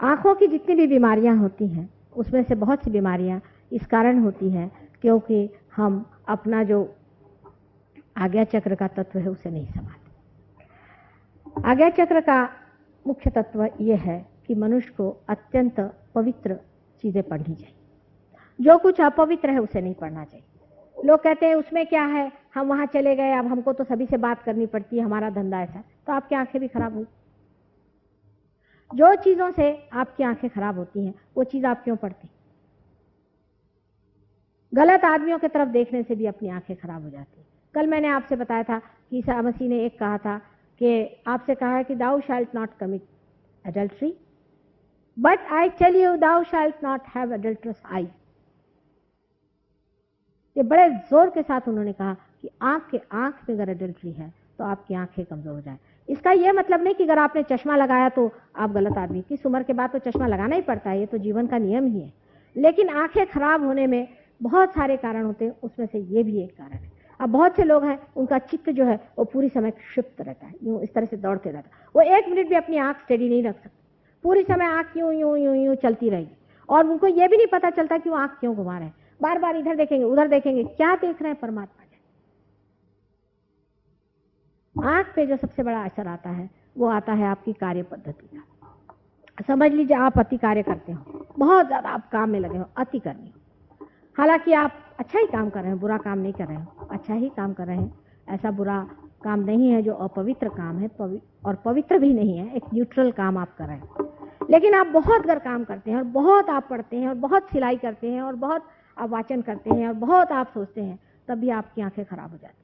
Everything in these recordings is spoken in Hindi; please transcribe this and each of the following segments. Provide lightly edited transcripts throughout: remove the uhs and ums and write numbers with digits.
आंखों की जितनी भी बीमारियां होती हैं उसमें से बहुत सी बीमारियां इस कारण होती हैं क्योंकि हम अपना जो आज्ञा चक्र का तत्व है उसे नहीं संभालते। आज्ञा चक्र का मुख्य तत्व यह है कि मनुष्य को अत्यंत पवित्र चीजें पढ़नी चाहिए। जो कुछ अपवित्र है उसे नहीं पढ़ना चाहिए। लोग कहते हैं उसमें क्या है, हम वहां चले गए, अब हमको तो सभी से बात करनी पड़ती है, हमारा धंधा ऐसा, तो आपकी आंखें भी खराब हुई। जो चीजों से आपकी आंखें खराब होती हैं वो चीज आप क्यों पढ़ते? गलत आदमियों की तरफ देखने से भी अपनी आंखें खराब हो जाती हैं। कल मैंने आपसे बताया था कि ईसा मसीह ने एक कहा था कि आपसे कहा है कि thou shalt not commit adultery but I tell you thou shalt not have adulterous eye. ये बड़े जोर के साथ उन्होंने कहा कि आंख में अगर एडल्ट्री है तो आपकी आंखें कमजोर हो जाए। इसका यह मतलब नहीं कि अगर आपने चश्मा लगाया तो आप गलत आदमी। किस उम्र के बाद तो चश्मा लगाना ही पड़ता है, ये तो जीवन का नियम ही है। लेकिन आंखें खराब होने में बहुत सारे कारण होते हैं, उसमें से ये भी एक कारण है। अब बहुत से लोग हैं उनका चित्त जो है वो पूरी समय क्षिप्त रहता है, यूं इस तरह से दौड़ते रहता है। वो एक मिनट भी अपनी आंख स्टेडी नहीं रख सकते, पूरी समय आंख यूं यूं यूं यूं चलती रहेगी और उनको ये भी नहीं पता चलता कि वो आंख क्यों घुमा रहे हैं। बार बार इधर देखेंगे उधर देखेंगे, क्या देख रहे हैं परमात्मा? आंख पे जो सबसे बड़ा असर आता है वो आता है आपकी कार्य पद्धति का। समझ लीजिए आप अति कार्य करते हो, बहुत ज्यादा आप काम में लगे हो, अति करनी हो, हालांकि आप अच्छा ही काम कर रहे हैं, बुरा काम नहीं कर रहे हो, अच्छा ही काम कर रहे हैं। ऐसा बुरा काम नहीं है जो अपवित्र काम है, और पवित्र भी नहीं है, एक न्यूट्रल काम आप कर रहे हैं। लेकिन आप बहुत अगर काम करते हैं और बहुत आप पढ़ते हैं और बहुत सिलाई करते हैं और बहुत आप वाचन करते हैं और बहुत आप सोचते हैं, तब भी आपकी आंखें खराब हो जाती हैं।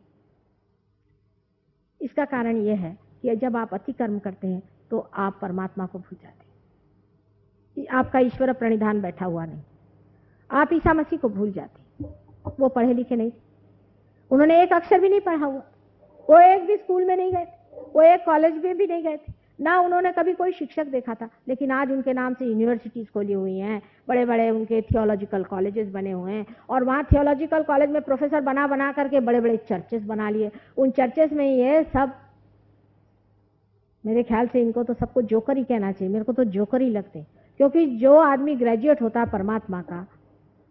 इसका कारण यह है कि जब आप अति कर्म करते हैं तो आप परमात्मा को भूल जाते हैं। आपका ईश्वर प्रणिधान बैठा हुआ नहीं, आप ईसा मसीह को भूल जाते हैं। वो पढ़े लिखे नहीं, उन्होंने एक अक्षर भी नहीं पढ़ा हुआ, वो एक भी स्कूल में नहीं गए थे, वो एक कॉलेज में भी नहीं गए थे, ना उन्होंने कभी कोई शिक्षक देखा था। लेकिन आज उनके नाम से यूनिवर्सिटीज खोली हुई हैं, बड़े बड़े उनके थियोलॉजिकल कॉलेजेस बने हुए हैं और वहाँ थियोलॉजिकल कॉलेज में प्रोफेसर बना बना करके बड़े बड़े चर्चेस बना लिए। उन चर्चेस में ये सब, मेरे ख्याल से इनको तो सबको जोकर ही कहना चाहिए, मेरे को तो जोकर ही लगते हैं। क्योंकि जो आदमी ग्रेजुएट होता है परमात्मा का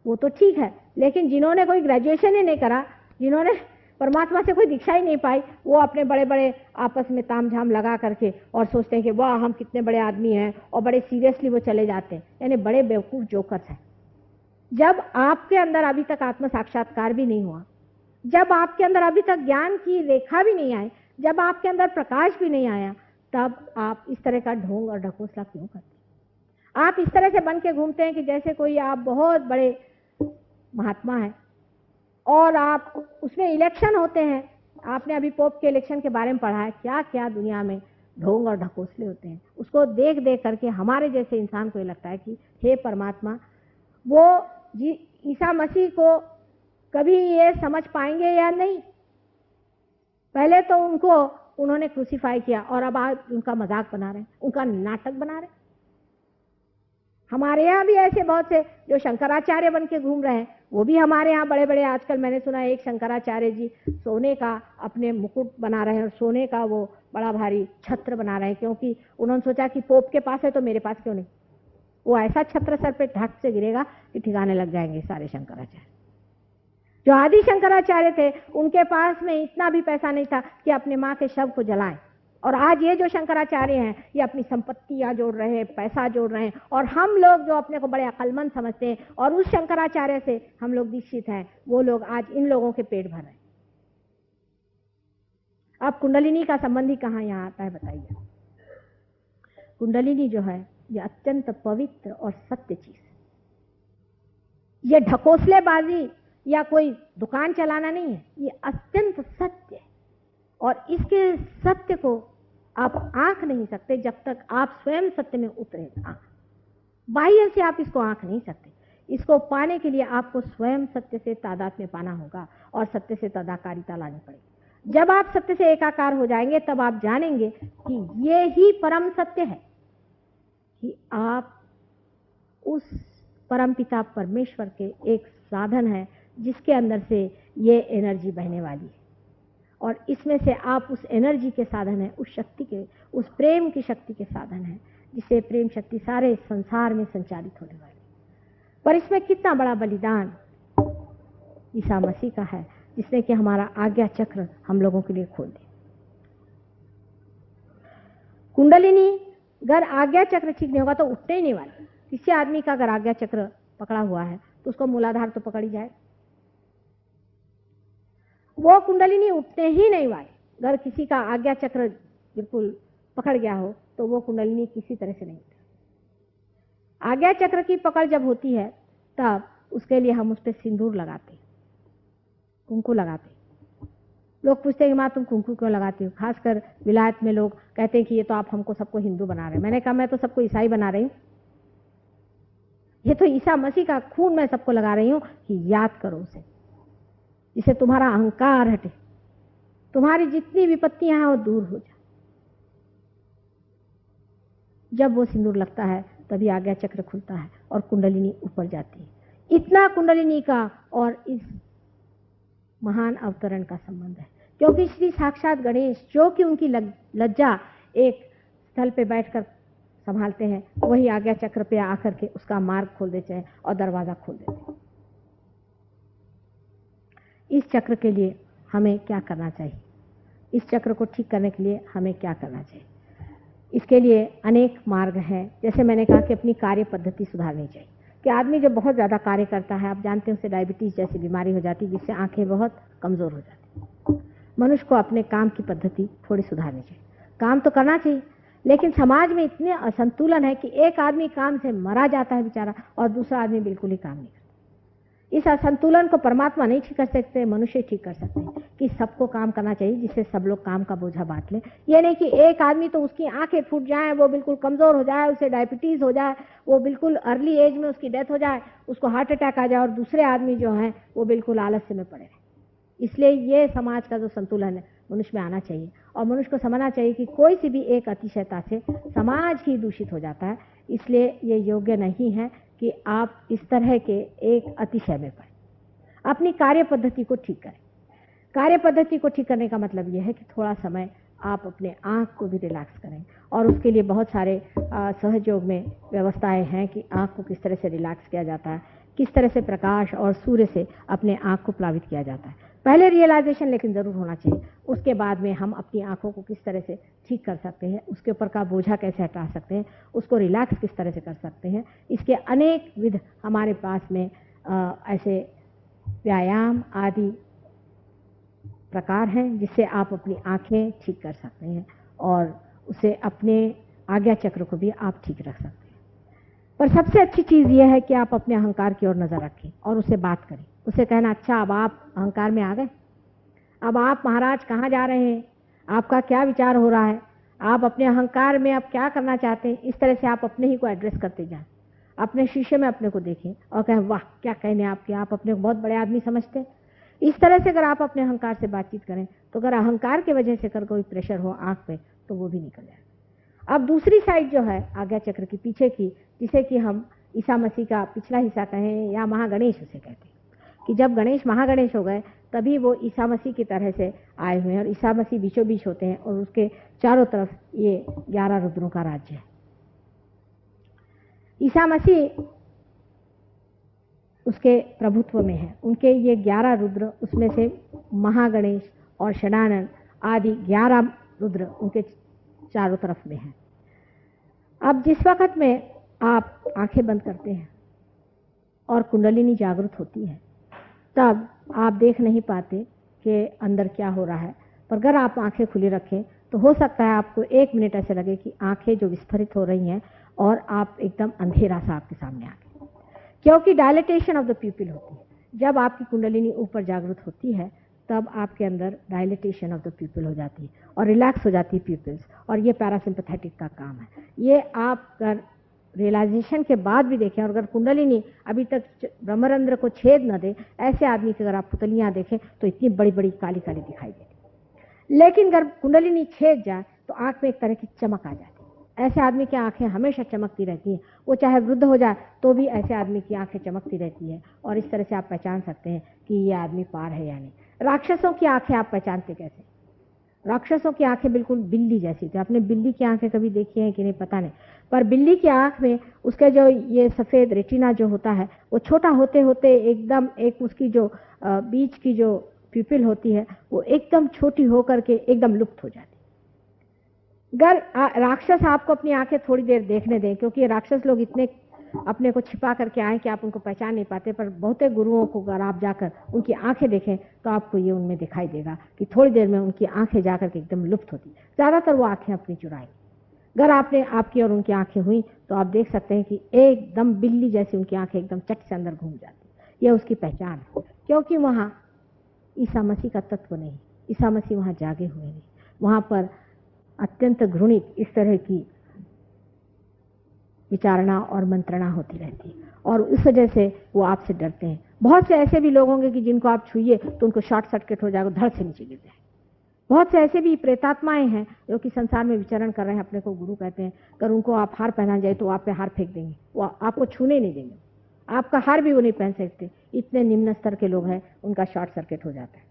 वो तो ठीक है, लेकिन जिन्होंने कोई ग्रेजुएशन ही नहीं करा, जिन्होंने परमात्मा से कोई दीक्षा ही नहीं पाई, वो अपने बड़े बड़े आपस में तामझाम लगा करके और सोचते हैं कि वाह हम कितने बड़े आदमी हैं, और बड़े सीरियसली वो चले जाते हैं, यानी बड़े बेवकूफ जोकर्स हैं। जब आपके अंदर अभी तक आत्म साक्षात्कार भी नहीं हुआ, जब आपके अंदर अभी तक ज्ञान की रेखा भी नहीं आई, जब आपके अंदर प्रकाश भी नहीं आया, तब आप इस तरह का ढोंग और ढकोसला क्यों करते? आप इस तरह से बन के घूमते हैं कि जैसे कोई आप बहुत बड़े महात्मा है और आप उसमें इलेक्शन होते हैं। आपने अभी पोप के इलेक्शन के बारे में पढ़ा है, क्या क्या दुनिया में ढोंग और ढकोसले होते हैं। उसको देख देख करके हमारे जैसे इंसान को ये लगता है कि हे परमात्मा, वो ईसा मसीह को कभी ये समझ पाएंगे या नहीं। पहले तो उन्होंने क्रूसीफाई किया और अब आज उनका मजाक बना रहे हैं, उनका नाटक बना रहे हैं। हमारे यहाँ भी ऐसे बहुत से जो शंकराचार्य बन के घूम रहे हैं, वो भी हमारे यहाँ बड़े बड़े, आजकल मैंने सुना एक शंकराचार्य जी सोने का अपने मुकुट बना रहे हैं और सोने का वो बड़ा भारी छत्र बना रहे हैं, क्योंकि उन्होंने सोचा कि पोप के पास है तो मेरे पास क्यों नहीं। वो ऐसा छत्र सर पे ढक से गिरेगा कि ठिकाने लग जाएंगे सारे शंकराचार्य। जो आदि शंकराचार्य थे उनके पास में इतना भी पैसा नहीं था कि अपने माँ के शव को जलाएं, और आज ये जो शंकराचार्य हैं ये अपनी संपत्तियां जोड़ रहे हैं, पैसा जोड़ रहे हैं, और हम लोग जो अपने को बड़े अक्लमंद समझते हैं और उस शंकराचार्य से हम लोग दीक्षित हैं, वो लोग आज इन लोगों के पेट भर रहे हैं। अब कुंडलिनी का संबंध ही कहाँ यहाँ आता है बताइए? कुंडलिनी जो है ये अत्यंत पवित्र और सत्य चीज, ये ढकोसलेबाजी या कोई दुकान चलाना नहीं है, ये अत्यंत सत्य है। और इसके सत्य को आप आंक नहीं सकते जब तक आप स्वयं सत्य में उतरे। बाह्य से आप इसको आंक नहीं सकते। इसको पाने के लिए आपको स्वयं सत्य से तादाद में पाना होगा और सत्य से तदाकारिता लानी पड़ेगी। जब आप सत्य से एकाकार हो जाएंगे तब आप जानेंगे कि ये ही परम सत्य है, कि आप उस परमपिता परमेश्वर के एक साधन है जिसके अंदर से ये एनर्जी बहने वाली है, और इसमें से आप उस एनर्जी के साधन है, उस शक्ति के, उस प्रेम की शक्ति के साधन है, जिससे प्रेम शक्ति सारे संसार में संचालित होने वाली। पर इसमें कितना बड़ा बलिदान ईसा मसीह का है, जिसने कि हमारा आज्ञा चक्र हम लोगों के लिए खोल दिया। कुंडलिनी अगर आज्ञा चक्र ठीक नहीं होगा तो उठने ही नहीं वाली। किसी आदमी का अगर आज्ञा चक्र पकड़ा हुआ है तो उसको मूलाधार तो पकड़ ही जाए, वो कुंडलिनी उठने ही नहीं वाली। अगर किसी का आज्ञा चक्र बिल्कुल पकड़ गया हो तो वो कुंडलिनी किसी तरह से नहीं उठे। आज्ञा चक्र की पकड़ जब होती है तब उसके लिए हम उस पर सिंदूर लगाते, कुंकू लगाते। लोग पूछते हैं कि माँ तुम कुंकू क्यों लगाती हो? खासकर विलायत में लोग कहते हैं कि ये तो आप हमको सबको हिंदू बना रहे हैं। मैंने कहा मैं तो सबको ईसाई बना रही हूँ। ये तो ईसा मसीह का खून मैं सबको लगा रही हूँ कि याद करो उसे, जिससे तुम्हारा अहंकार हटे, तुम्हारी जितनी विपत्तियां हैं वो दूर हो जाए। जब वो सिंदूर लगता है तभी आज्ञा चक्र खुलता है और कुंडलिनी ऊपर जाती है। इतना कुंडलिनी का और इस महान अवतरण का संबंध है, क्योंकि श्री साक्षात गणेश जो कि उनकी लज्जा एक स्थल पे बैठकर संभालते हैं, वही आज्ञा चक्र पे आकर के उसका मार्ग खोल देते हैं और दरवाजा खोल देते हैं। इस चक्र के लिए हमें क्या करना चाहिए? इस चक्र को ठीक करने के लिए हमें क्या करना चाहिए? इसके लिए अनेक मार्ग हैं। जैसे मैंने कहा कि अपनी कार्य पद्धति सुधारनी चाहिए। कि आदमी जब बहुत ज़्यादा कार्य करता है, आप जानते हैं, उसे डायबिटीज़ जैसी बीमारी हो जाती है, जिससे आंखें बहुत कमज़ोर हो जाती हैं। मनुष्य को अपने काम की पद्धति थोड़ी सुधारनी चाहिए। काम तो करना चाहिए, लेकिन समाज में इतने असंतुलन है कि एक आदमी काम से मरा जाता है बेचारा और दूसरा आदमी बिल्कुल ही काम नहीं करता। इस असंतुलन को परमात्मा नहीं ठीक कर सकते, मनुष्य ठीक कर सकते हैं कि सबको काम करना चाहिए, जिससे सब लोग काम का बोझा बांट लें। ये नहीं कि एक आदमी तो उसकी आंखें फूट जाएं, वो बिल्कुल कमज़ोर हो जाए, उसे डायबिटीज़ हो जाए, वो बिल्कुल अर्ली एज में उसकी डेथ हो जाए, उसको हार्ट अटैक आ जाए, और दूसरे आदमी जो हैं वो बिल्कुल आलस्य में पड़े रहें। इसलिए ये समाज का जो संतुलन है मनुष्य में आना चाहिए, और मनुष्य को समझना चाहिए कि कोई सी भी एक अतिशयता से समाज ही दूषित हो जाता है। इसलिए ये योग्य नहीं है कि आप इस तरह के एक अतिशय में पड़े। अपनी कार्य पद्धति को ठीक करें। कार्य पद्धति को ठीक करने का मतलब यह है कि थोड़ा समय आप अपने आँख को भी रिलैक्स करें, और उसके लिए बहुत सारे सहयोग में व्यवस्थाएं हैं कि आँख को किस तरह से रिलैक्स किया जाता है, किस तरह से प्रकाश और सूर्य से अपने आँख को प्लावित किया जाता है। पहले रियलाइजेशन लेकिन ज़रूर होना चाहिए, उसके बाद में हम अपनी आँखों को किस तरह से ठीक कर सकते हैं, उसके ऊपर का बोझा कैसे हटा सकते हैं, उसको रिलैक्स किस तरह से कर सकते हैं। इसके अनेक विध हमारे पास में ऐसे व्यायाम आदि प्रकार हैं जिससे आप अपनी आँखें ठीक कर सकते हैं, और उसे अपने आज्ञा चक्र को भी आप ठीक रख सकते हैं। पर सबसे अच्छी चीज़ यह है कि आप अपने अहंकार की ओर नज़र रखें और उससे बात करें। उसे कहना, अच्छा अब आप अहंकार में आ गए, अब आप महाराज कहाँ जा रहे हैं, आपका क्या विचार हो रहा है, आप अपने अहंकार में अब क्या करना चाहते हैं। इस तरह से आप अपने ही को एड्रेस करते जाएं। अपने शीशे में अपने को देखें और कहें, वाह क्या कहने आपके, आप अपने को बहुत बड़े आदमी समझते हैं। इस तरह से अगर आप अपने अहंकार से बातचीत करें तो अगर अहंकार की वजह से अगर कोई प्रेशर हो आँख पे तो वो भी निकल जाएगा। अब दूसरी साइड जो है आज्ञा चक्र की पीछे की, जिसे कि हम ईसा मसीह का पिछला हिस्सा कहें या महागणेश उसे कहते हैं, कि जब गणेश महागणेश हो गए तभी वो ईसा मसीह की तरह से आए हुए हैं, और ईसा मसीह बीचों बीच होते हैं, और उसके चारों तरफ ये 11 रुद्रों का राज्य है। ईसा मसीह उसके प्रभुत्व में है, उनके ये 11 रुद्र, उसमें से महागणेश और षडानन आदि 11 रुद्र उनके चारों तरफ में हैं। अब जिस वक्त में आप आंखें बंद करते हैं और कुंडलिनी जागृत होती है, तब आप देख नहीं पाते कि अंदर क्या हो रहा है, पर अगर आप आंखें खुली रखें तो हो सकता है आपको 1 मिनट ऐसे लगे कि आंखें जो विस्फारित हो रही हैं और आप एकदम अंधेरा सा आपके सामने आ गया, क्योंकि डायलेटेशन ऑफ द प्यूपिल होती है। जब आपकी कुंडलिनी ऊपर जागृत होती है तब आपके अंदर डायलेटेशन ऑफ द प्यूपिल हो जाती है और रिलैक्स हो जाती है प्यूपिल्स, और ये पैरासिम्पैथेटिक का काम है। ये आप अगर रियलाइजेशन के बाद भी देखें, और अगर कुंडलिनी अभी तक ब्रह्मरंध्र को छेद न दे, ऐसे आदमी की अगर आप पुतलियाँ देखें तो इतनी बड़ी बड़ी काली काली दिखाई देती। लेकिन अगर कुंडलिनी छेद जाए तो आँख में एक तरह की चमक आ जाती है। ऐसे आदमी की आंखें हमेशा चमकती रहती हैं, वो चाहे वृद्ध हो जाए तो भी ऐसे आदमी की आंखें चमकती रहती हैं, और इस तरह से आप पहचान सकते हैं कि ये आदमी पार है या नहीं। राक्षसों की आंखें आप पहचानते कैसे? राक्षसों की आंखें बिल्कुल बिल्ली जैसी थी। आपने बिल्ली की आंखें कभी देखी हैं कि नहीं पता नहीं, पर बिल्ली की आंख में उसका जो ये सफ़ेद रेटिना जो होता है वो छोटा होते होते एकदम एक उसकी जो बीच की जो प्यूपिल होती है वो एकदम छोटी होकर के एकदम लुप्त हो जाती। अगर राक्षस आपको अपनी आंखें थोड़ी देर देखने दें, क्योंकि राक्षस लोग इतने अपने को छिपा करके आए कि आप उनको पहचान नहीं पाते, पर बहुते गुरुओं को अगर आप जाकर उनकी आंखें देखें तो आपको ये उनमें दिखाई देगा कि थोड़ी देर में उनकी आंखें जाकर के एकदम लुप्त होती। ज़्यादातर वो आंखें अपनी चुराएंगी। अगर आपने आपकी और उनकी आंखें हुई तो आप देख सकते हैं कि एकदम बिल्ली जैसी उनकी आंखें एकदम चट से अंदर घूम जाती। यह उसकी पहचान है, क्योंकि वहाँ ईसा मसीह का तत्व नहीं, ईसा मसीह वहाँ जागे हुए नहीं। वहाँ पर अत्यंत घृणित इस तरह की विचारणा और मंत्रणा होती रहती है, और उस वजह से वो आपसे डरते हैं। बहुत से ऐसे भी लोग होंगे कि जिनको आप छुइए तो उनको शॉर्ट सर्किट हो जाएगा, धड़ से नीचे गिर जाए। बहुत से ऐसे भी प्रेतात्माएं हैं जो कि संसार में विचरण कर रहे हैं, अपने को गुरु कहते हैं। अगर उनको आप हार पहना जाए तो आप पे हार फेंक देंगे, वो आपको छूने नहीं देंगे, आपका हार भी वो नहीं पहन सकते। इतने निम्न स्तर के लोग हैं, उनका शॉर्ट सर्किट हो जाता है।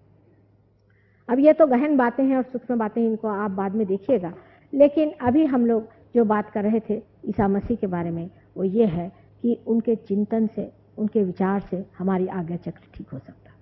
अब ये तो गहन बातें हैं और सूक्ष्म बातें, इनको आप बाद में देखिएगा। लेकिन अभी हम लोग जो बात कर रहे थे ईसा मसीह के बारे में, वो ये है कि उनके चिंतन से, उनके विचार से हमारी आज्ञा चक्र ठीक हो सकता है।